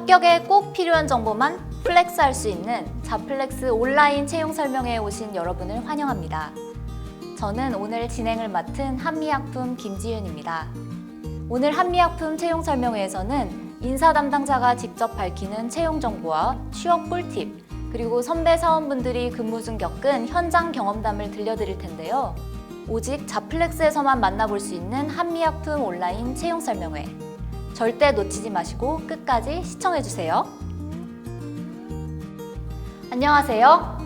합격에 꼭 필요한 정보만 플렉스할 수 있는 자플렉스 온라인 채용 설명회에 오신 여러분을 환영합니다. 저는 오늘 진행을 맡은 한미약품 김지윤입니다. 오늘 한미약품 채용 설명회에서는 인사 담당자가 직접 밝히는 채용 정보와 취업 꿀팁, 그리고 선배 사원분들이 근무 중 겪은 현장 경험담을 들려드릴 텐데요. 오직 자플렉스에서만 만나볼 수 있는 한미약품 온라인 채용 설명회. 절대 놓치지 마시고 끝까지 시청해주세요. 안녕하세요.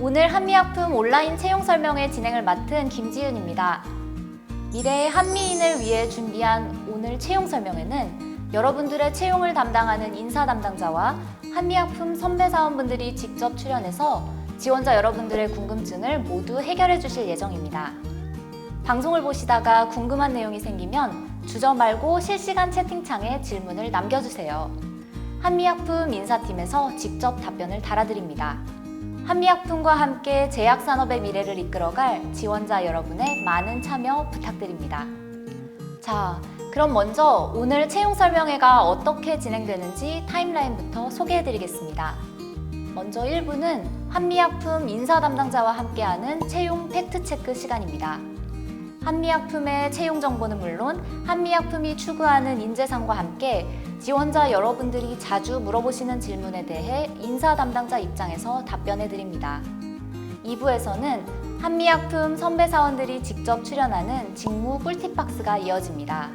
오늘 한미약품 온라인 채용 설명회 진행을 맡은 김지윤입니다. 미래의 한미인을 위해 준비한 오늘 채용 설명회는 여러분들의 채용을 담당하는 인사 담당자와 한미약품 선배 사원분들이 직접 출연해서 지원자 여러분들의 궁금증을 모두 해결해 주실 예정입니다. 방송을 보시다가 궁금한 내용이 생기면 주저 말고 실시간 채팅창에 질문을 남겨주세요. 한미약품 인사팀에서 직접 답변을 달아드립니다. 한미약품과 함께 제약산업의 미래를 이끌어갈 지원자 여러분의 많은 참여 부탁드립니다. 자, 그럼 먼저 오늘 채용 설명회가 어떻게 진행되는지 타임라인부터 소개해드리겠습니다. 먼저 1부는 한미약품 인사 담당자와 함께하는 채용 팩트체크 시간입니다. 한미약품의 채용 정보는 물론 한미약품이 추구하는 인재상과 함께 지원자 여러분들이 자주 물어보시는 질문에 대해 인사 담당자 입장에서 답변해 드립니다. 2부에서는 한미약품 선배 사원들이 직접 출연하는 직무 꿀팁 박스가 이어집니다.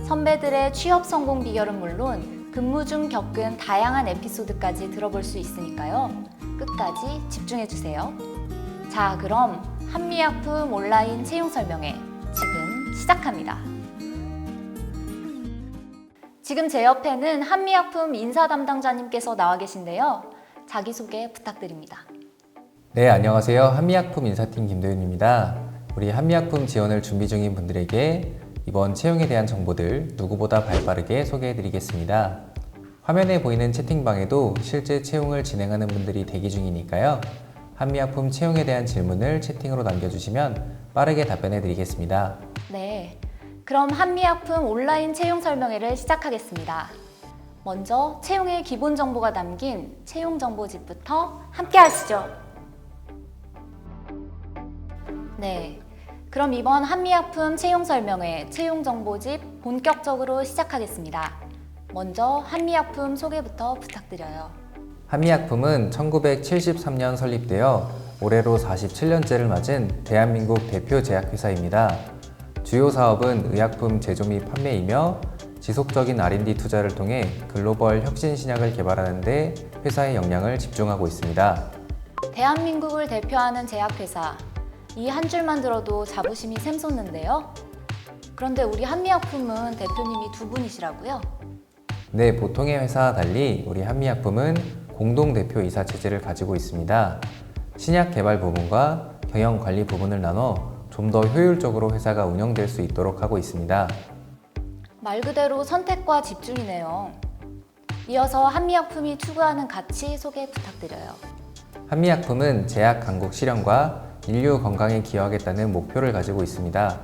선배들의 취업 성공 비결은 물론 근무 중 겪은 다양한 에피소드까지 들어볼 수 있으니까요. 끝까지 집중해 주세요. 자, 그럼 한미약품 온라인 채용 설명회 지금 시작합니다. 지금 제 옆에는 한미약품 인사 담당자님께서 나와 계신데요. 자기소개 부탁드립니다. 네, 안녕하세요. 한미약품 인사팀 김도윤입니다. 우리 한미약품 지원을 준비 중인 분들에게 이번 채용에 대한 정보들 누구보다 발빠르게 소개해드리겠습니다. 화면에 보이는 채팅방에도 실제 채용을 진행하는 분들이 대기 중이니까요. 한미약품 채용에 대한 질문을 채팅으로 남겨주시면 빠르게 답변해드리겠습니다. 네, 그럼 한미약품 온라인 채용 설명회를 시작하겠습니다. 먼저 채용의 기본 정보가 담긴 채용 정보집부터 함께 하시죠. 네, 그럼 이번 한미약품 채용 설명회 채용 정보집 본격적으로 시작하겠습니다. 먼저 한미약품 소개부터 부탁드려요. 한미약품은 1973년 설립되어 올해로 47년째를 맞은 대한민국 대표 제약회사입니다. 주요 사업은 의약품 제조 및 판매이며 지속적인 R&D 투자를 통해 글로벌 혁신 신약을 개발하는 데 회사의 역량을 집중하고 있습니다. 대한민국을 대표하는 제약회사, 이 한 줄만 들어도 자부심이 샘솟는데요. 그런데 우리 한미약품은 대표님이 두 분이시라고요? 네, 보통의 회사와 달리 우리 한미약품은 공동대표이사 체제를 가지고 있습니다. 신약 개발 부분과 경영 관리 부분을 나눠 좀 더 효율적으로 회사가 운영될 수 있도록 하고 있습니다. 말 그대로 선택과 집중이네요. 이어서 한미약품이 추구하는 가치 소개 부탁드려요. 한미약품은 제약 강국 실현과 인류 건강에 기여하겠다는 목표를 가지고 있습니다.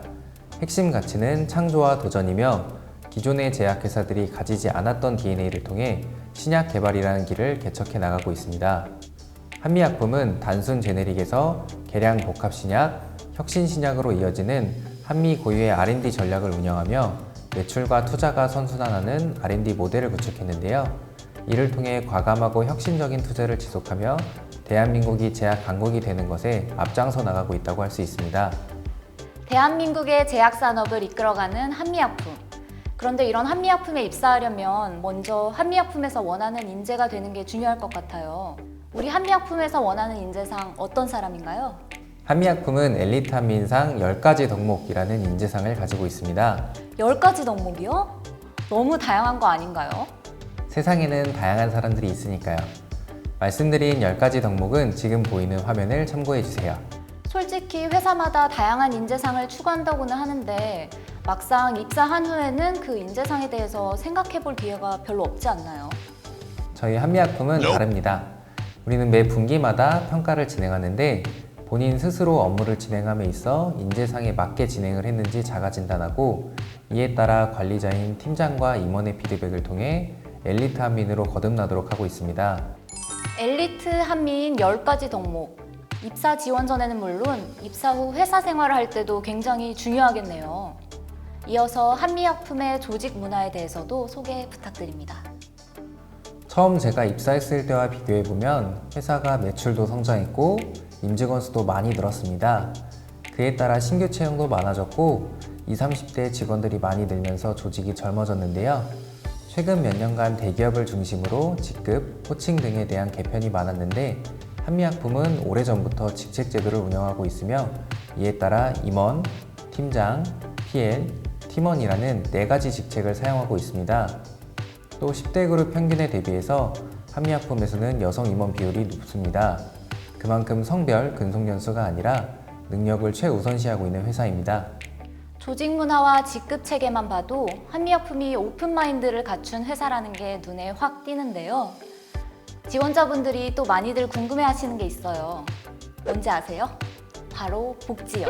핵심 가치는 창조와 도전이며 기존의 제약회사들이 가지지 않았던 DNA를 통해 신약 개발이라는 길을 개척해 나가고 있습니다. 한미약품은 단순 제네릭에서 개량 복합 신약, 혁신 신약으로 이어지는 한미 고유의 R&D 전략을 운영하며 매출과 투자가 선순환하는 R&D 모델을 구축했는데요. 이를 통해 과감하고 혁신적인 투자를 지속하며 대한민국이 제약 강국이 되는 것에 앞장서 나가고 있다고 할 수 있습니다. 대한민국의 제약 산업을 이끌어가는 한미약품. 그런데 이런 한미약품에 입사하려면 먼저 한미약품에서 원하는 인재가 되는 게 중요할 것 같아요. 우리 한미약품에서 원하는 인재상 어떤 사람인가요? 한미약품은 엘리트 한미인상 10가지 덕목이라는 인재상을 가지고 있습니다. 10가지 덕목이요? 너무 다양한 거 아닌가요? 세상에는 다양한 사람들이 있으니까요. 말씀드린 10가지 덕목은 지금 보이는 화면을 참고해주세요. 솔직히 회사마다 다양한 인재상을 추구한다고는 하는데 막상 입사한 후에는 그 인재상에 대해서 생각해 볼 기회가 별로 없지 않나요? 저희 한미약품은 다릅니다. 우리는 매 분기마다 평가를 진행하는데 본인 스스로 업무를 진행함에 있어 인재상에 맞게 진행을 했는지 자가 진단하고 이에 따라 관리자인 팀장과 임원의 피드백을 통해 엘리트 한민으로 거듭나도록 하고 있습니다. 엘리트 한미인 10가지 덕목. 입사 지원 전에는 물론 입사 후 회사 생활을 할 때도 굉장히 중요하겠네요. 이어서 한미약품의 조직 문화에 대해서도 소개 부탁드립니다. 처음 제가 입사했을 때와 비교해보면 회사가 매출도 성장했고 임직원 수도 많이 늘었습니다. 그에 따라 신규 채용도 많아졌고 20, 30대 직원들이 많이 늘면서 조직이 젊어졌는데요. 최근 몇 년간 대기업을 중심으로 직급, 호칭 등에 대한 개편이 많았는데 한미약품은 오래전부터 직책제도를 운영하고 있으며 이에 따라 임원, 팀장, PL, 팀원이라는 4가지 직책을 사용하고 있습니다. 또 10대 그룹 평균에 대비해서 한미약품에서는 여성 임원 비율이 높습니다. 그만큼 성별, 근속연수가 아니라 능력을 최우선시하고 있는 회사입니다. 조직 문화와 직급 체계만 봐도 한미약품이 오픈마인드를 갖춘 회사라는 게 눈에 확 띄는데요. 지원자분들이 또 많이들 궁금해하시는 게 있어요. 뭔지 아세요? 바로 복지요.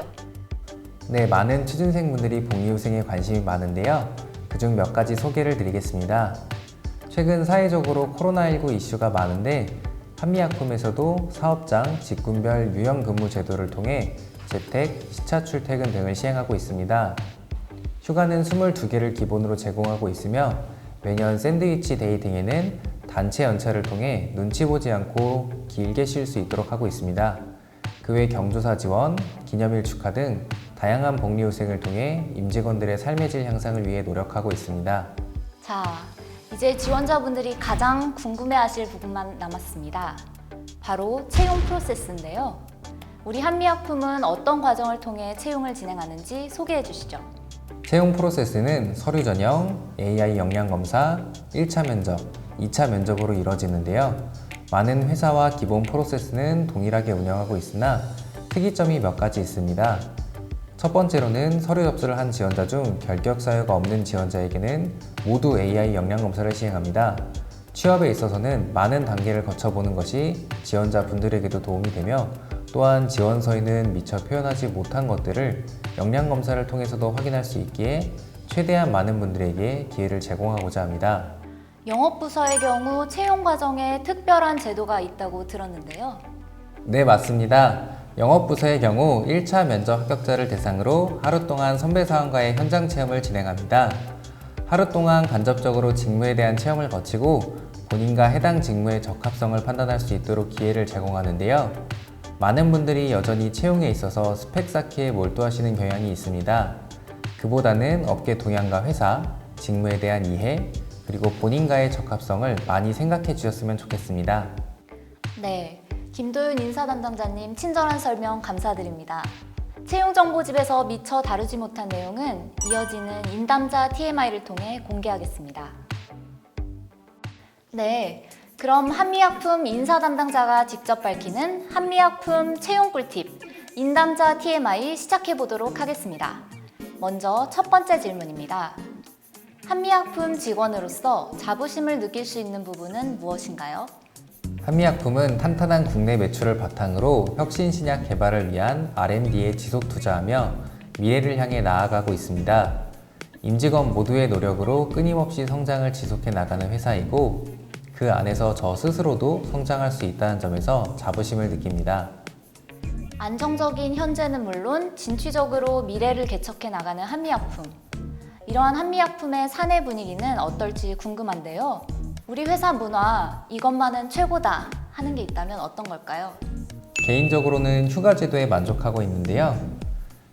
네, 많은 취준생분들이 복리후생에 관심이 많은데요. 그중 몇 가지 소개를 드리겠습니다. 최근 사회적으로 코로나19 이슈가 많은데 한미약품에서도 사업장, 직군별 유연근무 제도를 통해 재택, 시차 출퇴근 등을 시행하고 있습니다. 휴가는 22개를 기본으로 제공하고 있으며 매년 샌드위치 데이 등에는 단체 연차를 통해 눈치 보지 않고 길게 쉴 수 있도록 하고 있습니다. 그 외 경조사 지원, 기념일 축하 등 다양한 복리후생을 통해 임직원들의 삶의 질 향상을 위해 노력하고 있습니다. 자, 이제 지원자분들이 가장 궁금해하실 부분만 남았습니다. 바로 채용 프로세스인데요. 우리 한미약품은 어떤 과정을 통해 채용을 진행하는지 소개해 주시죠. 채용 프로세스는 서류 전형, AI 역량 검사, 1차 면접, 2차 면접으로 이루어지는데요. 많은 회사와 기본 프로세스는 동일하게 운영하고 있으나 특이점이 몇 가지 있습니다. 첫 번째로는 서류 접수를 한 지원자 중 결격 사유가 없는 지원자에게는 모두 AI 역량 검사를 시행합니다. 취업에 있어서는 많은 단계를 거쳐보는 것이 지원자분들에게도 도움이 되며 또한 지원서에는 미처 표현하지 못한 것들을 역량 검사를 통해서도 확인할 수 있기에 최대한 많은 분들에게 기회를 제공하고자 합니다. 영업부서의 경우 채용 과정에 특별한 제도가 있다고 들었는데요. 네, 맞습니다. 영업부서의 경우 1차 면접 합격자를 대상으로 하루 동안 선배사원과의 현장 체험을 진행합니다. 하루 동안 간접적으로 직무에 대한 체험을 거치고 본인과 해당 직무의 적합성을 판단할 수 있도록 기회를 제공하는데요. 많은 분들이 여전히 채용에 있어서 스펙 쌓기에 몰두하시는 경향이 있습니다. 그보다는 업계 동향과 회사, 직무에 대한 이해, 그리고 본인과의 적합성을 많이 생각해 주셨으면 좋겠습니다. 네, 김도윤 인사담당자님 친절한 설명 감사드립니다. 채용정보집에서 미처 다루지 못한 내용은 이어지는 인담자 TMI를 통해 공개하겠습니다. 네, 그럼 한미약품 인사담당자가 직접 밝히는 한미약품 채용 꿀팁 인담자 TMI 시작해 보도록 하겠습니다. 먼저 첫 번째 질문입니다. 한미약품 직원으로서 자부심을 느낄 수 있는 부분은 무엇인가요? 한미약품은 탄탄한 국내 매출을 바탕으로 혁신 신약 개발을 위한 R&D에 지속 투자하며 미래를 향해 나아가고 있습니다. 임직원 모두의 노력으로 끊임없이 성장을 지속해 나가는 회사이고 그 안에서 저 스스로도 성장할 수 있다는 점에서 자부심을 느낍니다. 안정적인 현재는 물론 진취적으로 미래를 개척해 나가는 한미약품. 이러한 한미약품의 사내 분위기는 어떨지 궁금한데요. 우리 회사 문화, 이것만은 최고다 하는 게 있다면 어떤 걸까요? 개인적으로는 휴가 제도에 만족하고 있는데요.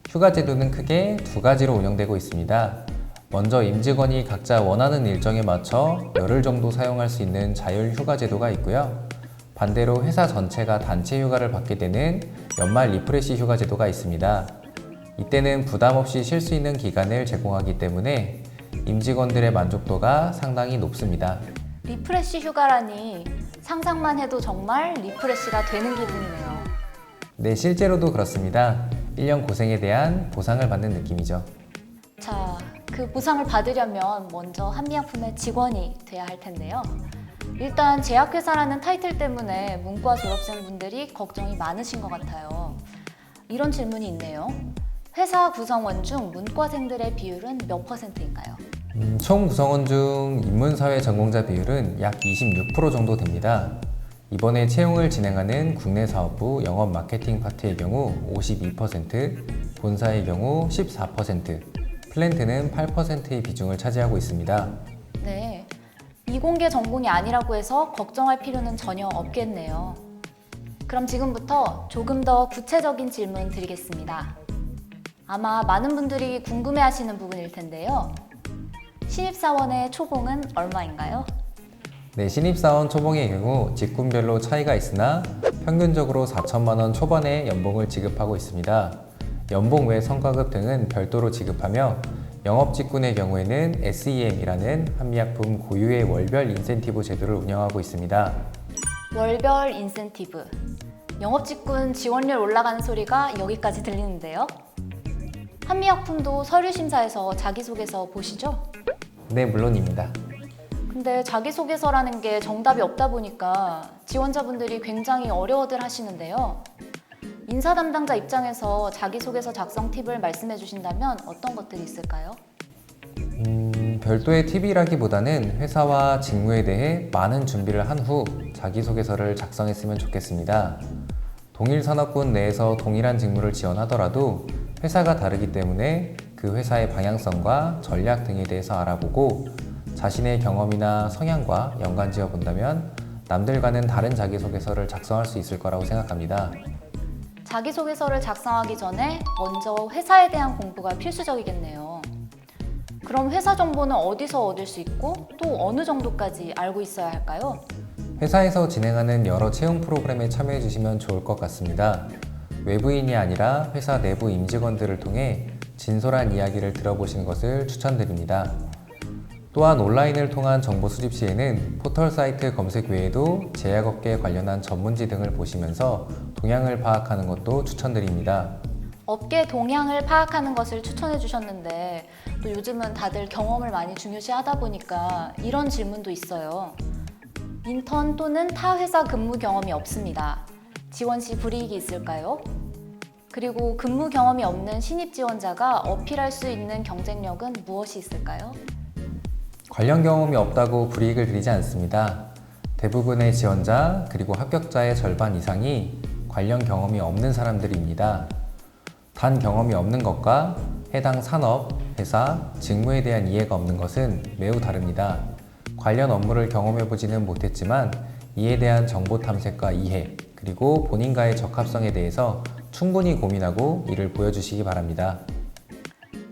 휴가 제도는 크게 2가지로 운영되고 있습니다. 먼저 임직원이 각자 원하는 일정에 맞춰 열흘 정도 사용할 수 있는 자율 휴가 제도가 있고요. 반대로 회사 전체가 단체 휴가를 받게 되는 연말 리프레시 휴가 제도가 있습니다. 이때는 부담 없이 쉴 수 있는 기간을 제공하기 때문에 임직원들의 만족도가 상당히 높습니다. 리프레시 휴가라니 상상만 해도 정말 리프레시가 되는 기분이네요. 네, 실제로도 그렇습니다. 1년 고생에 대한 보상을 받는 느낌이죠. 자, 그 보상을 받으려면 먼저 한미약품의 직원이 돼야 할 텐데요. 일단 제약회사라는 타이틀 때문에 문과 졸업생분들이 걱정이 많으신 것 같아요. 이런 질문이 있네요. 회사 구성원 중 문과생들의 비율은 몇 %인가요? 총 구성원 중 인문사회 전공자 비율은 약 26% 정도 됩니다. 이번에 채용을 진행하는 국내 사업부 영업 마케팅 파트의 경우 52%, 본사의 경우 14%, 플랜트는 8%의 비중을 차지하고 있습니다. 네, 이공계 전공이 아니라고 해서 걱정할 필요는 전혀 없겠네요. 그럼 지금부터 조금 더 구체적인 질문 드리겠습니다. 아마 많은 분들이 궁금해하시는 부분일 텐데요. 신입사원의 초봉은 얼마인가요? 네, 신입사원 초봉의 경우 직군별로 차이가 있으나 평균적으로 4천만 원 초반의 연봉을 지급하고 있습니다. 연봉 외 성과급 등은 별도로 지급하며 영업 직군의 경우에는 SEM이라는 한미약품 고유의 월별 인센티브 제도를 운영하고 있습니다. 월별 인센티브. 영업 직군 지원료를 올라가는 소리가 여기까지 들리는데요. 한미약품도 서류 심사에서 자기소개서 보시죠? 네, 물론입니다. 근데 자기소개서라는 게 정답이 없다 보니까 지원자분들이 굉장히 어려워들 하시는데요. 인사 담당자 입장에서 자기소개서 작성 팁을 말씀해 주신다면 어떤 것들이 있을까요? 별도의 팁이라기보다는 회사와 직무에 대해 많은 준비를 한 후 자기소개서를 작성했으면 좋겠습니다. 동일 산업군 내에서 동일한 직무를 지원하더라도 회사가 다르기 때문에 그 회사의 방향성과 전략 등에 대해서 알아보고 자신의 경험이나 성향과 연관지어 본다면 남들과는 다른 자기소개서를 작성할 수 있을 거라고 생각합니다. 자기소개서를 작성하기 전에 먼저 회사에 대한 공부가 필수적이겠네요. 그럼 회사 정보는 어디서 얻을 수 있고 또 어느 정도까지 알고 있어야 할까요? 회사에서 진행하는 여러 채용 프로그램에 참여해 주시면 좋을 것 같습니다. 외부인이 아니라 회사 내부 임직원들을 통해 진솔한 이야기를 들어보시는 것을 추천드립니다. 또한 온라인을 통한 정보 수집 시에는 포털 사이트 검색 외에도 제약업계 관련한 전문지 등을 보시면서 동향을 파악하는 것도 추천드립니다. 업계 동향을 파악하는 것을 추천해 주셨는데 또 요즘은 다들 경험을 많이 중요시하다 보니까 이런 질문도 있어요. 인턴 또는 타 회사 근무 경험이 없습니다. 지원 시 불이익이 있을까요? 그리고 근무 경험이 없는 신입 지원자가 어필할 수 있는 경쟁력은 무엇이 있을까요? 관련 경험이 없다고 불이익을 드리지 않습니다. 대부분의 지원자 그리고 합격자의 절반 이상이 관련 경험이 없는 사람들입니다. 단 경험이 없는 것과 해당 산업, 회사, 직무에 대한 이해가 없는 것은 매우 다릅니다. 관련 업무를 경험해보지는 못했지만 이에 대한 정보 탐색과 이해, 그리고 본인과의 적합성에 대해서 충분히 고민하고 이를 보여주시기 바랍니다.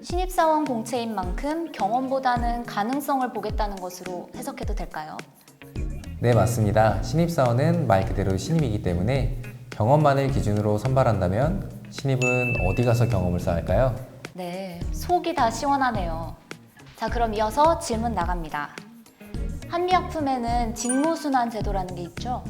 신입사원 공채인 만큼 경험보다는 가능성을 보겠다는 것으로 해석해도 될까요? 네, 맞습니다. 신입사원은 말 그대로 신입이기 때문에 경험만을 기준으로 선발한다면 신입은 어디 가서 경험을 쌓을까요? 네, 속이 다 시원하네요. 자, 그럼 이어서 질문 나갑니다. 한미약품에는 직무순환 제도라는 게 있죠?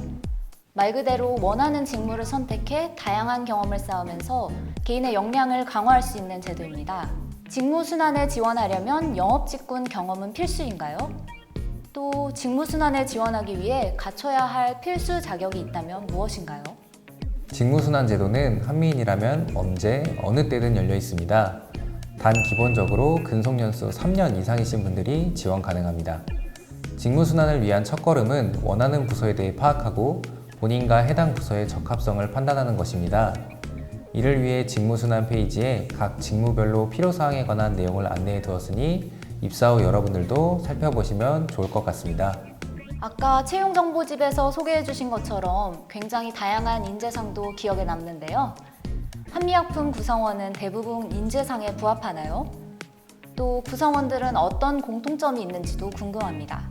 말 그대로 원하는 직무를 선택해 다양한 경험을 쌓으면서 개인의 역량을 강화할 수 있는 제도입니다. 직무순환에 지원하려면 영업직군 경험은 필수인가요? 또 직무순환에 지원하기 위해 갖춰야 할 필수 자격이 있다면 무엇인가요? 직무순환 제도는 한미인이라면 언제, 어느 때든 열려 있습니다. 단 기본적으로 근속연수 3년 이상이신 분들이 지원 가능합니다. 직무순환을 위한 첫걸음은 원하는 부서에 대해 파악하고 본인과 해당 부서의 적합성을 판단하는 것입니다. 이를 위해 직무순환 페이지에 각 직무별로 필요사항에 관한 내용을 안내해 두었으니 입사 후 여러분들도 살펴보시면 좋을 것 같습니다. 아까 채용정보집에서 소개해 주신 것처럼 굉장히 다양한 인재상도 기억에 남는데요. 한미약품 구성원은 대부분 인재상에 부합하나요? 또 구성원들은 어떤 공통점이 있는지도 궁금합니다.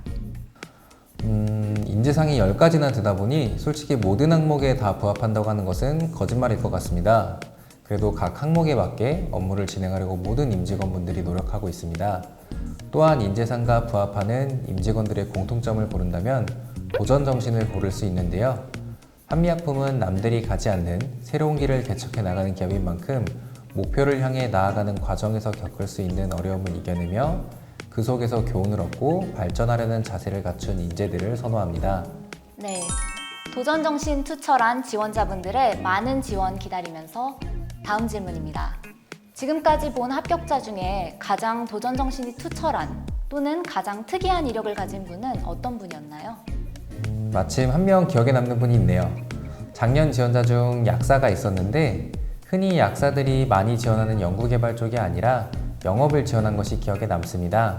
인재상이 10가지나 되다 보니 솔직히 모든 항목에 다 부합한다고 하는 것은 거짓말일 것 같습니다. 그래도 각 항목에 맞게 업무를 진행하려고 모든 임직원분들이 노력하고 있습니다. 또한 인재상과 부합하는 임직원들의 공통점을 고른다면 도전 정신을 고를 수 있는데요. 한미약품은 남들이 가지 않는 새로운 길을 개척해 나가는 기업인 만큼 목표를 향해 나아가는 과정에서 겪을 수 있는 어려움을 이겨내며 그 속에서 교훈을 얻고 발전하려는 자세를 갖춘 인재들을 선호합니다. 네, 도전정신 투철한 지원자분들의 많은 지원 기다리면서 다음 질문입니다. 지금까지 본 합격자 중에 가장 도전정신이 투철한 또는 가장 특이한 이력을 가진 분은 어떤 분이었나요? 마침 한 명 기억에 남는 분이 있네요. 작년 지원자 중 약사가 있었는데 흔히 약사들이 많이 지원하는 연구개발 쪽이 아니라 영업을 지원한 것이 기억에 남습니다.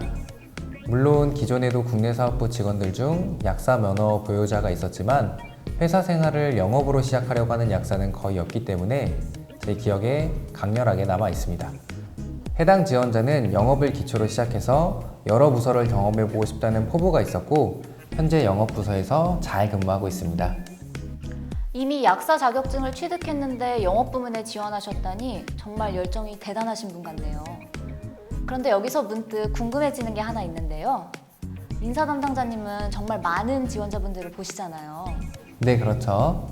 물론 기존에도 국내 사업부 직원들 중 약사 면허 보유자가 있었지만 회사 생활을 영업으로 시작하려고 하는 약사는 거의 없기 때문에 제 기억에 강렬하게 남아 있습니다. 해당 지원자는 영업을 기초로 시작해서 여러 부서를 경험해보고 싶다는 포부가 있었고 현재 영업부서에서 잘 근무하고 있습니다. 이미 약사 자격증을 취득했는데 영업 부문에 지원하셨다니 정말 열정이 대단하신 분 같네요. 그런데 여기서 문득 궁금해지는 게 하나 있는데요. 인사 담당자님은 정말 많은 지원자분들을 보시잖아요. 네, 그렇죠.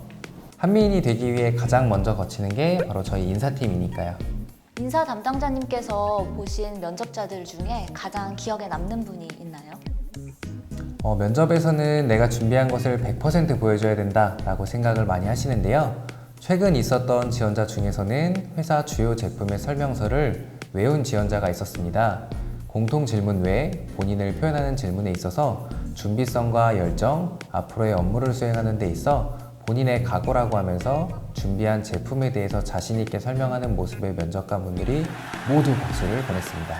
한미인이 되기 위해 가장 먼저 거치는 게 바로 저희 인사팀이니까요. 인사 담당자님께서 보신 면접자들 중에 가장 기억에 남는 분이 있나요? 면접에서는 내가 준비한 것을 100% 보여줘야 된다라고 생각을 많이 하시는데요. 최근 있었던 지원자 중에서는 회사 주요 제품의 설명서를 외운 지원자가 있었습니다. 공통 질문 외에 본인을 표현하는 질문에 있어서 준비성과 열정, 앞으로의 업무를 수행하는 데 있어 본인의 각오라고 하면서 준비한 제품에 대해서 자신 있게 설명하는 모습의 면접관분들이 모두 박수를 보냈습니다.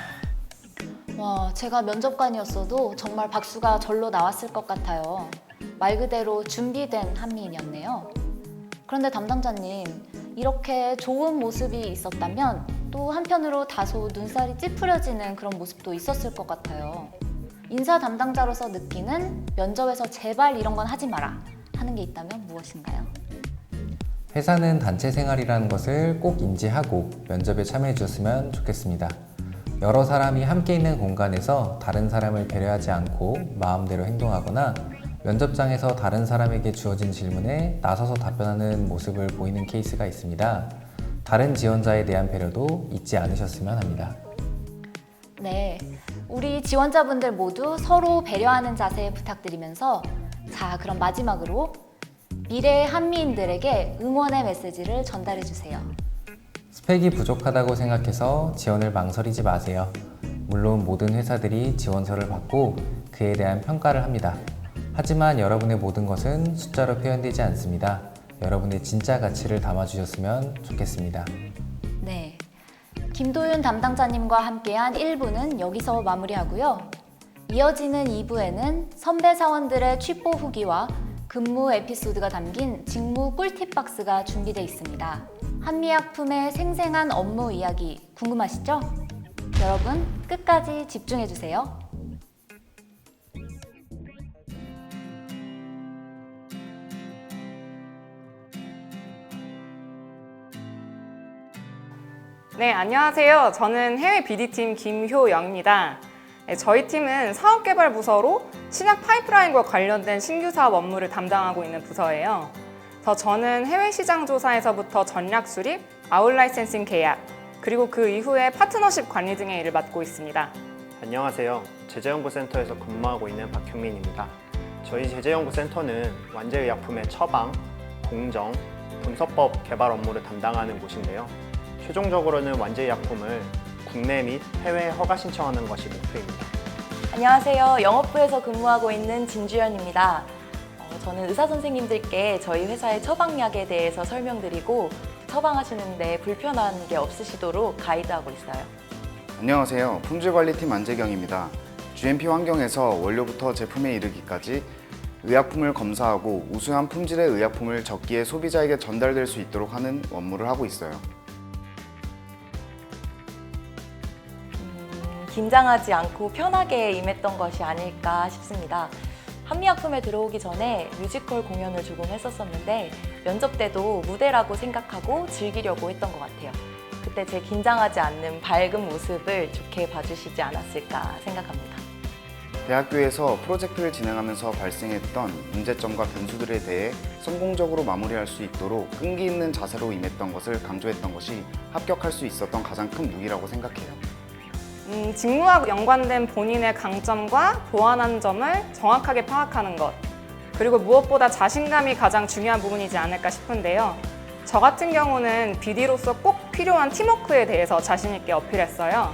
와, 제가 면접관이었어도 정말 박수가 절로 나왔을 것 같아요. 말 그대로 준비된 한미인이었네요. 그런데 담당자님, 이렇게 좋은 모습이 있었다면 또 한편으로 다소 눈살이 찌푸려지는 그런 모습도 있었을 것 같아요. 인사 담당자로서 느끼는 면접에서 제발 이런 건 하지 마라 하는 게 있다면 무엇인가요? 회사는 단체 생활이라는 것을 꼭 인지하고 면접에 참여해 주셨으면 좋겠습니다. 여러 사람이 함께 있는 공간에서 다른 사람을 배려하지 않고 마음대로 행동하거나 면접장에서 다른 사람에게 주어진 질문에 나서서 답변하는 모습을 보이는 케이스가 있습니다. 다른 지원자에 대한 배려도 잊지 않으셨으면 합니다. 네, 우리 지원자분들 모두 서로 배려하는 자세 부탁드리면서 자, 그럼 마지막으로 미래의 한미인들에게 응원의 메시지를 전달해 주세요. 스펙이 부족하다고 생각해서 지원을 망설이지 마세요. 물론 모든 회사들이 지원서를 받고 그에 대한 평가를 합니다. 하지만 여러분의 모든 것은 숫자로 표현되지 않습니다. 여러분의 진짜 가치를 담아주셨으면 좋겠습니다. 네, 김도윤 담당자님과 함께한 1부는 여기서 마무리하고요. 이어지는 2부에는 선배 사원들의 취뽀 후기와 근무 에피소드가 담긴 직무 꿀팁 박스가 준비되어 있습니다. 한미약품의 생생한 업무 이야기 궁금하시죠? 여러분 끝까지 집중해주세요. 네, 안녕하세요. 저는 해외 BD팀 김효영입니다. 네, 저희 팀은 사업개발 부서로 신약 파이프라인과 관련된 신규 사업 업무를 담당하고 있는 부서예요. 저는 해외 시장 조사에서부터 전략 수립, 아웃라이센싱 계약, 그리고 그 이후에 파트너십 관리 등의 일을 맡고 있습니다. 안녕하세요. 제재연구센터에서 근무하고 있는 박형민입니다. 저희 제재연구센터는 완제의약품의 처방, 공정, 분석법 개발 업무를 담당하는 곳인데요. 최종적으로는 완제의약품을 국내 및 해외에 허가 신청하는 것이 목표입니다. 안녕하세요. 영업부에서 근무하고 있는 진주연입니다. 저는 의사 선생님들께 저희 회사의 처방약에 대해서 설명드리고 처방하시는데 불편한 게 없으시도록 가이드하고 있어요. 안녕하세요. 품질관리팀 안재경입니다. GMP 환경에서 원료부터 제품에 이르기까지 의약품을 검사하고 우수한 품질의 의약품을 적기에 소비자에게 전달될 수 있도록 하는 업무를 하고 있어요. 긴장하지 않고 편하게 임했던 것이 아닐까 싶습니다. 한미약품에 들어오기 전에 뮤지컬 공연을 조금 했었었는데 면접 때도 무대라고 생각하고 즐기려고 했던 것 같아요. 그때 제 긴장하지 않는 밝은 모습을 좋게 봐주시지 않았을까 생각합니다. 대학교에서 프로젝트를 진행하면서 발생했던 문제점과 변수들에 대해 성공적으로 마무리할 수 있도록 끈기 있는 자세로 임했던 것을 강조했던 것이 합격할 수 있었던 가장 큰 무기라고 생각해요. 직무와 연관된 본인의 강점과 보완한 점을 정확하게 파악하는 것, 그리고 무엇보다 자신감이 가장 중요한 부분이지 않을까 싶은데요. 저 같은 경우는 BD로서 꼭 필요한 팀워크에 대해서 자신 있게 어필했어요.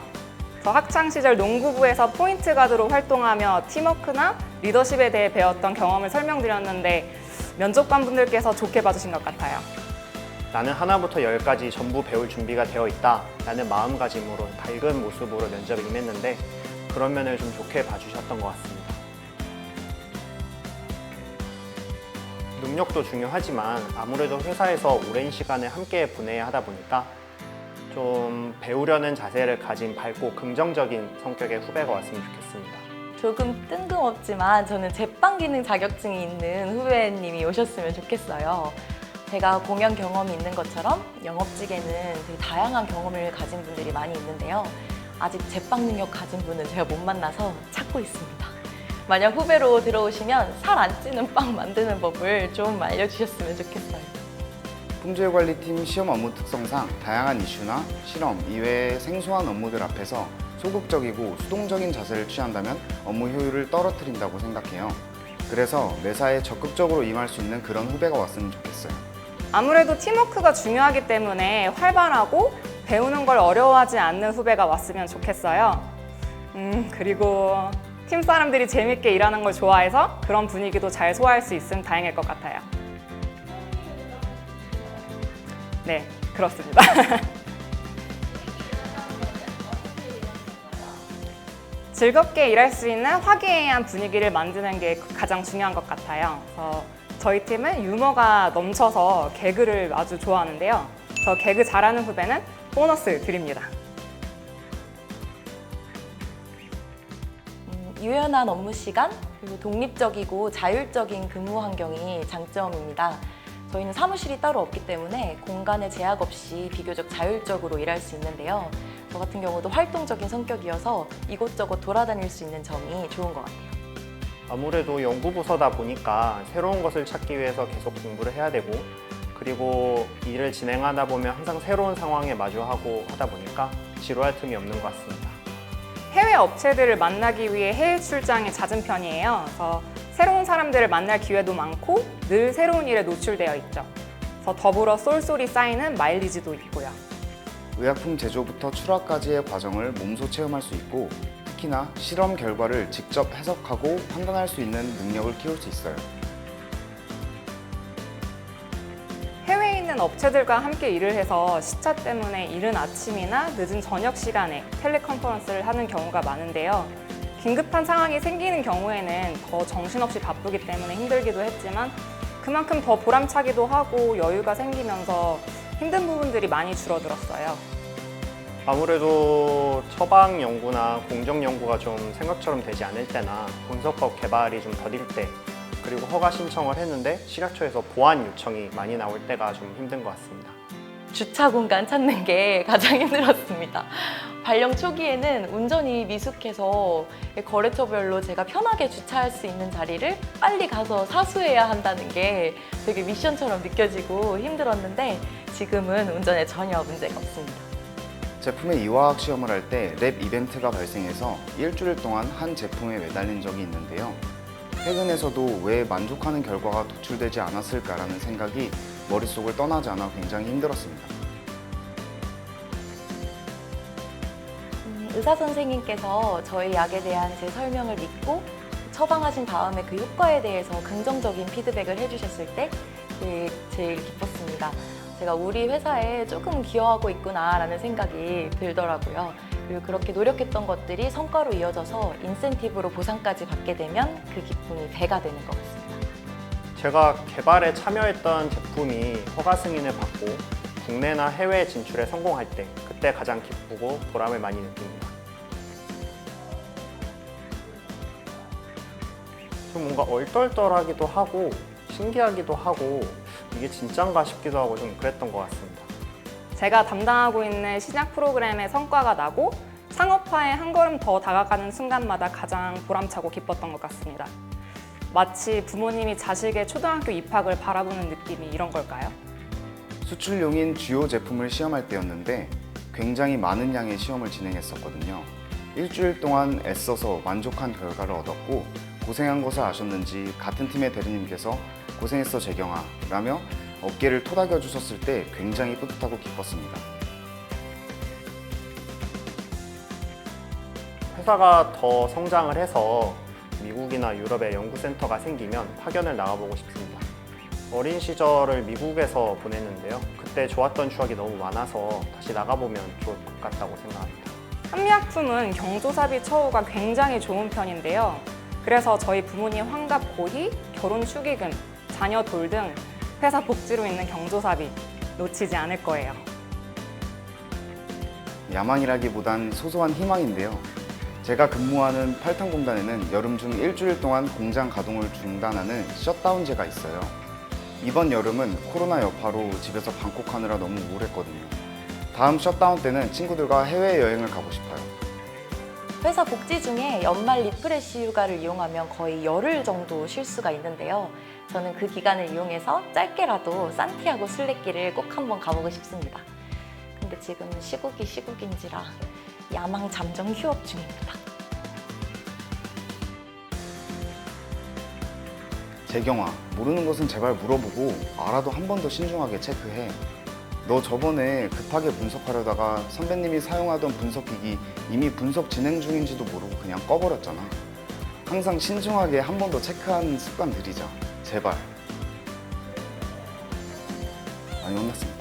저 학창 시절 농구부에서 포인트 가드로 활동하며 팀워크나 리더십에 대해 배웠던 경험을 설명드렸는데 면접관분들께서 좋게 봐주신 것 같아요. 나는 하나부터 열까지 전부 배울 준비가 되어 있다 라는 마음가짐으로 밝은 모습으로 면접에 임했는데 그런 면을 좀 좋게 봐주셨던 것 같습니다. 능력도 중요하지만 아무래도 회사에서 오랜 시간을 함께 보내야 하다 보니까 좀 배우려는 자세를 가진 밝고 긍정적인 성격의 후배가 왔으면 좋겠습니다. 조금 뜬금없지만 저는 제빵 기능 자격증이 있는 후배님이 오셨으면 좋겠어요. 제가 공연 경험이 있는 것처럼 영업직에는 되게 다양한 경험을 가진 분들이 많이 있는데요. 아직 제빵 능력 가진 분은 제가 못 만나서 찾고 있습니다. 만약 후배로 들어오시면 살 안 찌는 빵 만드는 법을 좀 알려주셨으면 좋겠어요. 품질관리팀 시험 업무 특성상 다양한 이슈나 실험 이외의 생소한 업무들 앞에서 소극적이고 수동적인 자세를 취한다면 업무 효율을 떨어뜨린다고 생각해요. 그래서 매사에 적극적으로 임할 수 있는 그런 후배가 왔으면 좋겠어요. 아무래도 팀워크가 중요하기 때문에 활발하고 배우는 걸 어려워하지 않는 후배가 왔으면 좋겠어요. 그리고 팀 사람들이 재밌게 일하는 걸 좋아해서 그런 분위기도 잘 소화할 수 있으면 다행일 것 같아요. 네, 그렇습니다. 즐겁게 일할 수 있는 화기애애한 분위기를 만드는 게 가장 중요한 것 같아요. 그래서 저희 팀은 유머가 넘쳐서 개그를 아주 좋아하는데요. 저 개그 잘하는 후배는 보너스 드립니다. 유연한 업무 시간, 그리고 독립적이고 자율적인 근무 환경이 장점입니다. 저희는 사무실이 따로 없기 때문에 공간의 제약 없이 비교적 자율적으로 일할 수 있는데요. 저 같은 경우도 활동적인 성격이어서 이곳저곳 돌아다닐 수 있는 점이 좋은 것 같아요. 아무래도 연구부서다 보니까 새로운 것을 찾기 위해서 계속 공부를 해야 되고 그리고 일을 진행하다 보면 항상 새로운 상황에 마주하고 하다 보니까 지루할 틈이 없는 것 같습니다. 해외 업체들을 만나기 위해 해외 출장이 잦은 편이에요. 그래서 새로운 사람들을 만날 기회도 많고 늘 새로운 일에 노출되어 있죠. 그래서 더불어 쏠쏠이 쌓이는 마일리지도 있고요. 의약품 제조부터 출하까지의 과정을 몸소 체험할 수 있고 특히나 실험 결과를 직접 해석하고 판단할 수 있는 능력을 키울 수 있어요. 해외에 있는 업체들과 함께 일을 해서 시차 때문에 이른 아침이나 늦은 저녁 시간에 텔레컨퍼런스를 하는 경우가 많은데요. 긴급한 상황이 생기는 경우에는 더 정신없이 바쁘기 때문에 힘들기도 했지만 그만큼 더 보람차기도 하고 여유가 생기면서 힘든 부분들이 많이 줄어들었어요. 아무래도 처방 연구나 공정 연구가 좀 생각처럼 되지 않을 때나 분석법 개발이 좀 더딜 때 그리고 허가 신청을 했는데 식약처에서 보완 요청이 많이 나올 때가 좀 힘든 것 같습니다. 주차 공간 찾는 게 가장 힘들었습니다. 발령 초기에는 운전이 미숙해서 거래처별로 제가 편하게 주차할 수 있는 자리를 빨리 가서 사수해야 한다는 게 되게 미션처럼 느껴지고 힘들었는데 지금은 운전에 전혀 문제가 없습니다. 제품의 이화학 시험을 할 때 랩 이벤트가 발생해서 일주일 동안 한 제품에 매달린 적이 있는데요. 퇴근해서도 왜 만족하는 결과가 도출되지 않았을까라는 생각이 머릿속을 떠나지 않아 굉장히 힘들었습니다. 의사 선생님께서 저희 약에 대한 제 설명을 믿고 처방하신 다음에 그 효과에 대해서 긍정적인 피드백을 해주셨을 때 그게 제일 기뻤습니다. 제가 우리 회사에 조금 기여하고 있구나라는 생각이 들더라고요. 그리고 그렇게 노력했던 것들이 성과로 이어져서 인센티브로 보상까지 받게 되면 그 기쁨이 배가 되는 것 같습니다. 제가 개발에 참여했던 제품이 허가 승인을 받고 국내나 해외 진출에 성공할 때 그때 가장 기쁘고 보람을 많이 느낍니다. 좀 뭔가 얼떨떨하기도 하고 신기하기도 하고 이게 진짠가 싶기도 하고 좀 그랬던 것 같습니다. 제가 담당하고 있는 신약 프로그램의 성과가 나고 상업화에 한 걸음 더 다가가는 순간마다 가장 보람차고 기뻤던 것 같습니다. 마치 부모님이 자식의 초등학교 입학을 바라보는 느낌이 이런 걸까요? 수출용인 주요 제품을 시험할 때였는데 굉장히 많은 양의 시험을 진행했었거든요. 일주일 동안 애써서 만족한 결과를 얻었고 고생한 것을 아셨는지 같은 팀의 대리님께서 고생했어 재경아 라며 어깨를 토닥여 주셨을 때 굉장히 뿌듯하고 기뻤습니다. 회사가 더 성장을 해서 미국이나 유럽에 연구센터가 생기면 파견을 나가보고 싶습니다. 어린 시절을 미국에서 보냈는데요. 그때 좋았던 추억이 너무 많아서 다시 나가보면 좋을 것 같다고 생각합니다. 한미약품은 경조사비 처우가 굉장히 좋은 편인데요. 그래서 저희 부모님 환갑 고희, 결혼 축의금, 자녀 돌 등 회사 복지로 있는 경조사비 놓치지 않을 거예요. 야망이라기보단 소소한 희망인데요. 제가 근무하는 팔탄공단에는 여름 중 일주일 동안 공장 가동을 중단하는 셧다운제가 있어요. 이번 여름은 코로나 여파로 집에서 방콕하느라 너무 우울했거든요. 다음 셧다운 때는 친구들과 해외여행을 가고 싶어요. 회사 복지 중에 연말 리프레시 휴가를 이용하면 거의 열흘 정도 쉴 수가 있는데요. 저는 그 기간을 이용해서 짧게라도 산티아고 순례길을 꼭 한번 가보고 싶습니다. 근데 지금 시국인지라 야망 잠정 휴업 중입니다. 재경아, 모르는 것은 제발 물어보고 알아도 한 번 더 신중하게 체크해. 너 저번에 급하게 분석하려다가 선배님이 사용하던 분석기기 이미 분석 진행 중인지도 모르고 그냥 꺼버렸잖아. 항상 신중하게 한 번 더 체크하는 습관 들이자. 제발. 많이 혼났습니다.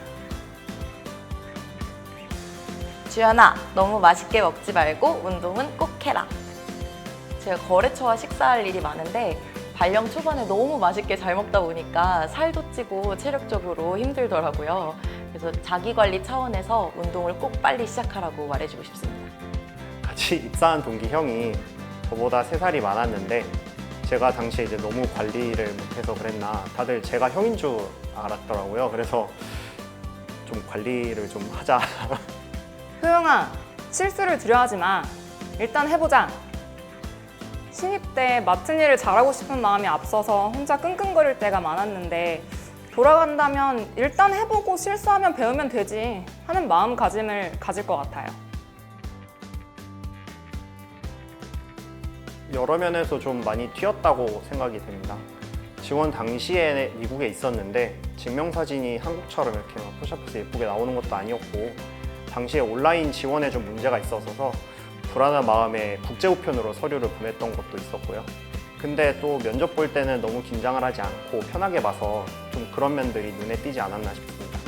주연아, 너무 맛있게 먹지 말고 운동은 꼭 해라. 제가 거래처와 식사할 일이 많은데 발령 초반에 너무 맛있게 잘 먹다 보니까 살도 찌고 체력적으로 힘들더라고요. 그래서 자기관리 차원에서 운동을 꼭 빨리 시작하라고 말해주고 싶습니다. 같이 입사한 동기 형이 저보다 3살이 많았는데 제가 당시에 이제 너무 관리를 못해서 그랬나 다들 제가 형인 줄 알았더라고요. 그래서 좀 관리를 좀 하자. 효영아, 실수를 두려워하지 마. 일단 해보자. 신입 때 맡은 일을 잘하고 싶은 마음이 앞서서 혼자 끙끙거릴 때가 많았는데 돌아간다면 일단 해보고 실수하면 배우면 되지 하는 마음가짐을 가질 것 같아요. 여러 면에서 좀 많이 튀었다고 생각이 됩니다. 지원 당시에 미국에 있었는데 증명사진이 한국처럼 이렇게 막 포샵에서 예쁘게 나오는 것도 아니었고 당시에 온라인 지원에 좀 문제가 있어서 불안한 마음에 국제우편으로 서류를 보냈던 것도 있었고요. 근데 또 면접 볼 때는 너무 긴장을 하지 않고 편하게 봐서 좀 그런 면들이 눈에 띄지 않았나 싶습니다.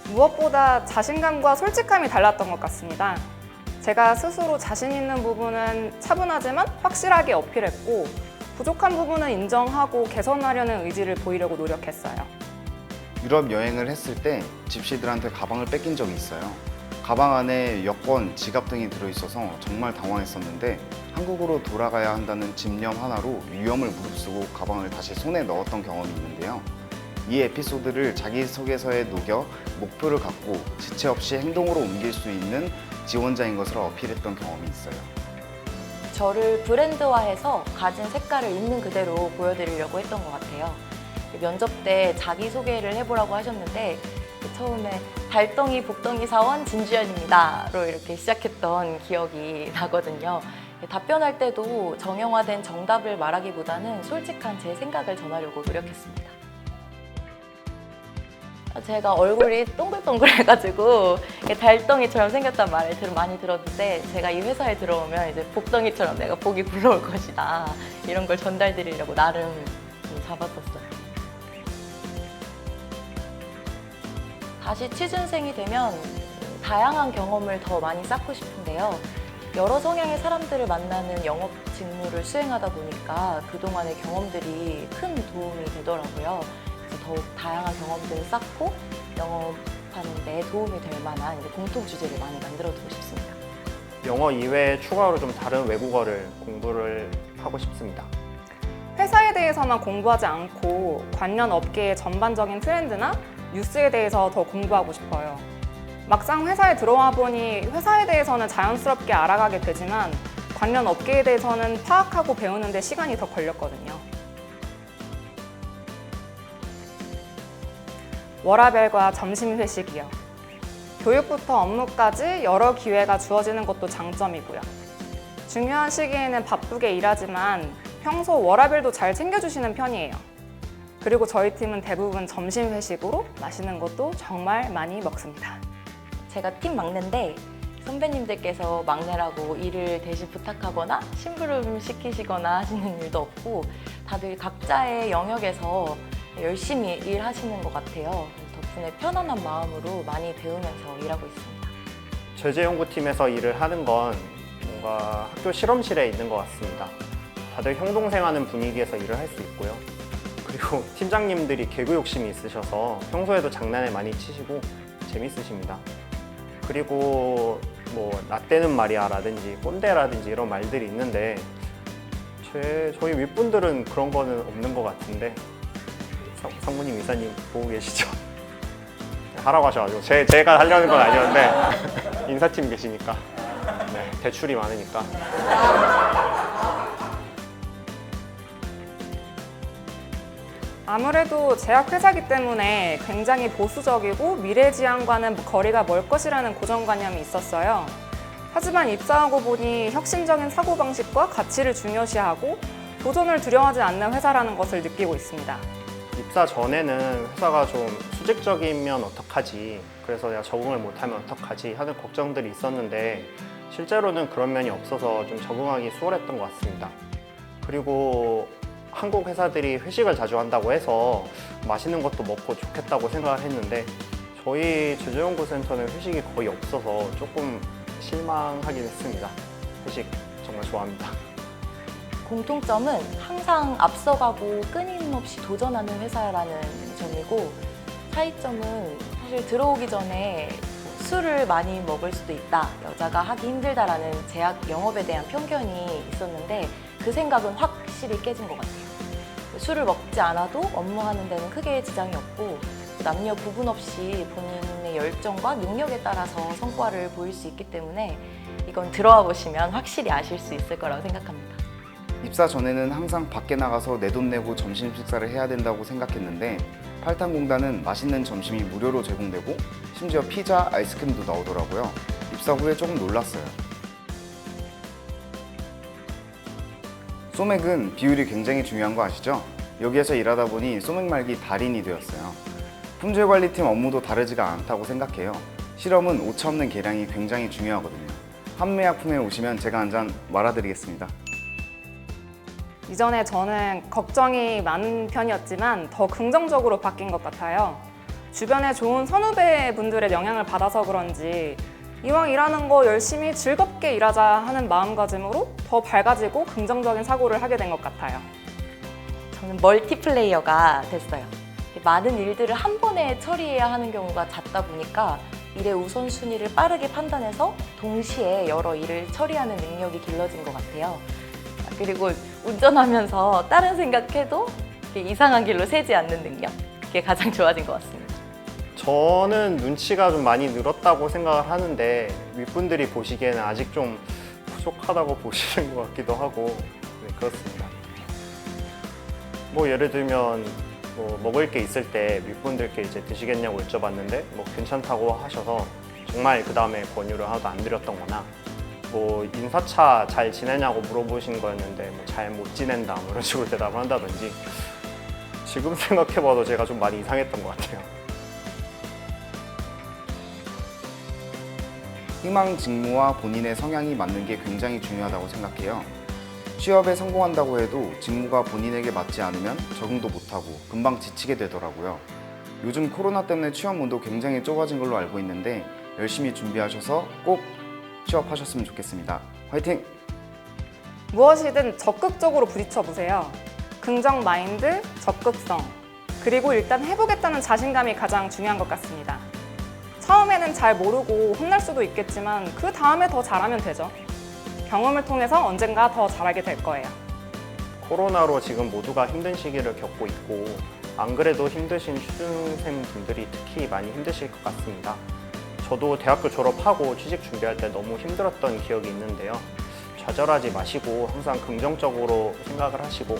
무엇보다 자신감과 솔직함이 달랐던 것 같습니다. 제가 스스로 자신 있는 부분은 차분하지만 확실하게 어필했고 부족한 부분은 인정하고 개선하려는 의지를 보이려고 노력했어요. 유럽 여행을 했을 때 집시들한테 가방을 뺏긴 적이 있어요. 가방 안에 여권, 지갑 등이 들어있어서 정말 당황했었는데 한국으로 돌아가야 한다는 집념 하나로 위험을 무릅쓰고 가방을 다시 손에 넣었던 경험이 있는데요. 이 에피소드를 자기소개서에 녹여 목표를 갖고 지체 없이 행동으로 옮길 수 있는 지원자인 것을 어필했던 경험이 있어요. 저를 브랜드화해서 가진 색깔을 있는 그대로 보여드리려고 했던 것 같아요. 면접 때 자기소개를 해보라고 하셨는데 처음에 달덩이 복덩이 사원 진주연입니다로 이렇게 시작했던 기억이 나거든요. 답변할 때도 정형화된 정답을 말하기보다는 솔직한 제 생각을 전하려고 노력했습니다. 제가 얼굴이 동글동글해가지고 달덩이처럼 생겼단 말을 많이 들었는데 제가 이 회사에 들어오면 이제 복덩이처럼 내가 복이 굴러올 것이다 이런 걸 전달드리려고 나름 좀 잡았었어요. 다시 취준생이 되면 다양한 경험을 더 많이 쌓고 싶은데요. 여러 성향의 사람들을 만나는 영업 직무를 수행하다 보니까 그동안의 경험들이 큰 도움이 되더라고요. 그래서 더욱 다양한 경험들을 쌓고 영업하는 데 도움이 될 만한 공통 주제를 많이 만들어두고 싶습니다. 영어 이외에 추가로 좀 다른 외국어를 공부를 하고 싶습니다. 회사에 대해서만 공부하지 않고 관련 업계의 전반적인 트렌드나 뉴스에 대해서 더 공부하고 싶어요. 막상 회사에 들어와 보니 회사에 대해서는 자연스럽게 알아가게 되지만 관련 업계에 대해서는 파악하고 배우는 데 시간이 더 걸렸거든요. 워라밸과 점심 회식이요. 교육부터 업무까지 여러 기회가 주어지는 것도 장점이고요. 중요한 시기에는 바쁘게 일하지만 평소 워라밸도 잘 챙겨주시는 편이에요. 그리고 저희 팀은 대부분 점심 회식으로 맛있는 것도 정말 많이 먹습니다. 제가 팀 막내인데 선배님들께서 막내라고 일을 대신 부탁하거나 심부름 시키시거나 하시는 일도 없고 다들 각자의 영역에서 열심히 일하시는 것 같아요. 덕분에 편안한 마음으로 많이 배우면서 일하고 있습니다. 제재연구팀에서 일을 하는 건 뭔가 학교 실험실에 있는 것 같습니다. 다들 형동생하는 분위기에서 일을 할 수 있고요. 그리고 팀장님들이 개그 욕심이 있으셔서 평소에도 장난을 많이 치시고 재밌으십니다. 그리고 뭐 라떼는 말이야 라든지 꼰대라든지 이런 말들이 있는데 저희 윗분들은 그런 거는 없는 것 같은데 상무님, 이사님 보고 계시죠? 하라고 하셔가지고 제가 하려는 건 아니었는데 인사팀 계시니까 네, 대출이 많으니까. 아무래도 제약회사이기 때문에 굉장히 보수적이고 미래지향과는 거리가 멀 것이라는 고정관념이 있었어요. 하지만 입사하고 보니 혁신적인 사고방식과 가치를 중요시하고 도전을 두려워하지 않는 회사라는 것을 느끼고 있습니다. 입사 전에는 회사가 좀 수직적이면 어떡하지, 그래서 내가 적응을 못하면 어떡하지 하는 걱정들이 있었는데 실제로는 그런 면이 없어서 좀 적응하기 수월했던 것 같습니다. 그리고 한국 회사들이 회식을 자주 한다고 해서 맛있는 것도 먹고 좋겠다고 생각을 했는데 저희 제재연구센터는 회식이 거의 없어서 조금 실망하긴 했습니다. 회식 정말 좋아합니다. 공통점은 항상 앞서가고 끊임없이 도전하는 회사라는 점이고, 차이점은 사실 들어오기 전에 술을 많이 먹을 수도 있다, 여자가 하기 힘들다라는 제약 영업에 대한 편견이 있었는데 그 생각은 확실히 깨진 것 같아요. 술을 먹지 않아도 업무하는 데는 크게 지장이 없고 남녀 구분 없이 본인의 열정과 능력에 따라서 성과를 보일 수 있기 때문에 이건 들어와 보시면 확실히 아실 수 있을 거라고 생각합니다. 입사 전에는 항상 밖에 나가서 내 돈 내고 점심 식사를 해야 된다고 생각했는데 팔탄공단은 맛있는 점심이 무료로 제공되고 심지어 피자, 아이스크림도 나오더라고요. 입사 후에 조금 놀랐어요. 소맥은 비율이 굉장히 중요한 거 아시죠? 여기에서 일하다 보니 소맥 말기 달인이 되었어요. 품질관리팀 업무도 다르지가 않다고 생각해요. 실험은 오차없는 계량이 굉장히 중요하거든요. 한미약품에 오시면 제가 한 잔 말아드리겠습니다. 이전에 저는 걱정이 많은 편이었지만 더 긍정적으로 바뀐 것 같아요. 주변에 좋은 선후배분들의 영향을 받아서 그런지 이왕 일하는 거 열심히 즐겁게 일하자 하는 마음가짐으로 더 밝아지고 긍정적인 사고를 하게 된 것 같아요. 저는 멀티플레이어가 됐어요. 많은 일들을 한 번에 처리해야 하는 경우가 잦다 보니까 일의 우선순위를 빠르게 판단해서 동시에 여러 일을 처리하는 능력이 길러진 것 같아요. 그리고 운전하면서 다른 생각해도 이상한 길로 새지 않는 능력, 그게 가장 좋아진 것 같습니다. 저는 눈치가 좀 많이 늘었다고 생각을 하는데 윗분들이 보시기에는 아직 좀 부족하다고 보시는 것 같기도 하고 네, 그렇습니다. 뭐 예를 들면 뭐 먹을 게 있을 때 윗분들께 이제 드시겠냐고 여쭤봤는데 뭐 괜찮다고 하셔서 정말 그 다음에 권유를 하나도 안 드렸던 거나 뭐 인사차 잘 지내냐고 물어보신 거였는데 뭐 잘 못 지낸다 뭐 이런 식으로 대답을 한다든지 지금 생각해봐도 제가 좀 많이 이상했던 것 같아요. 희망 직무와 본인의 성향이 맞는 게 굉장히 중요하다고 생각해요. 취업에 성공한다고 해도 직무가 본인에게 맞지 않으면 적응도 못하고 금방 지치게 되더라고요. 요즘 코로나 때문에 취업문도 굉장히 좁아진 걸로 알고 있는데 열심히 준비하셔서 꼭 취업하셨으면 좋겠습니다. 화이팅! 무엇이든 적극적으로 부딪혀 보세요. 긍정 마인드, 적극성, 그리고 일단 해보겠다는 자신감이 가장 중요한 것 같습니다. 처음에는 잘 모르고 혼날 수도 있겠지만 그 다음에 더 잘하면 되죠. 경험을 통해서 언젠가 더 잘하게 될 거예요. 코로나로 지금 모두가 힘든 시기를 겪고 있고 안 그래도 힘드신 취준생분들이 특히 많이 힘드실 것 같습니다. 저도 대학교 졸업하고 취직 준비할 때 너무 힘들었던 기억이 있는데요. 좌절하지 마시고 항상 긍정적으로 생각을 하시고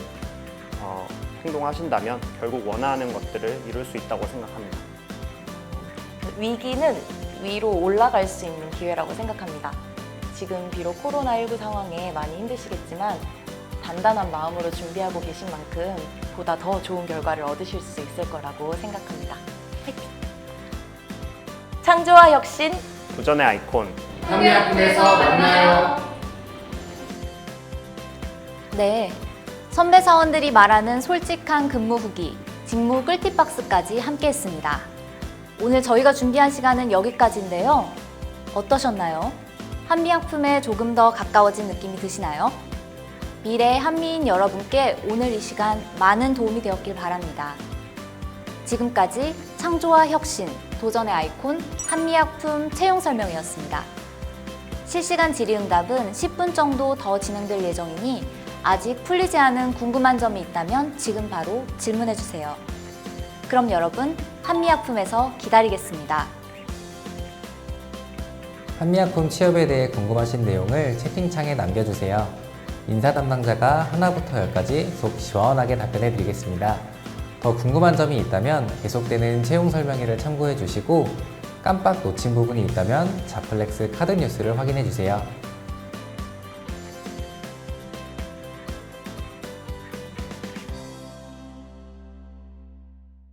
행동하신다면 결국 원하는 것들을 이룰 수 있다고 생각합니다. 위기는 위로 올라갈 수 있는 기회라고 생각합니다. 지금 비록 코로나19 상황에 많이 힘드시겠지만 단단한 마음으로 준비하고 계신 만큼 보다 더 좋은 결과를 얻으실 수 있을 거라고 생각합니다. 화이팅! 창조와 혁신, 도전의 아이콘 한미약품에서 만나요. 네, 선배 사원들이 말하는 솔직한 근무 후기, 직무 꿀팁박스까지 함께했습니다. 오늘 저희가 준비한 시간은 여기까지인데요. 어떠셨나요? 한미약품에 조금 더 가까워진 느낌이 드시나요? 미래의 한미인 여러분께 오늘 이 시간 많은 도움이 되었길 바랍니다. 지금까지 창조와 혁신, 도전의 아이콘 한미약품 채용 설명이었습니다. 실시간 질의응답은 10분 정도 더 진행될 예정이니 아직 풀리지 않은 궁금한 점이 있다면 지금 바로 질문해주세요. 그럼 여러분, 한미약품에서 기다리겠습니다. 한미약품 취업에 대해 궁금하신 내용을 채팅창에 남겨주세요. 인사 담당자가 하나부터 열까지 속 시원하게 답변해 드리겠습니다. 더 궁금한 점이 있다면 계속되는 채용 설명회를 참고해 주시고 깜빡 놓친 부분이 있다면 자플렉스 카드 뉴스를 확인해 주세요.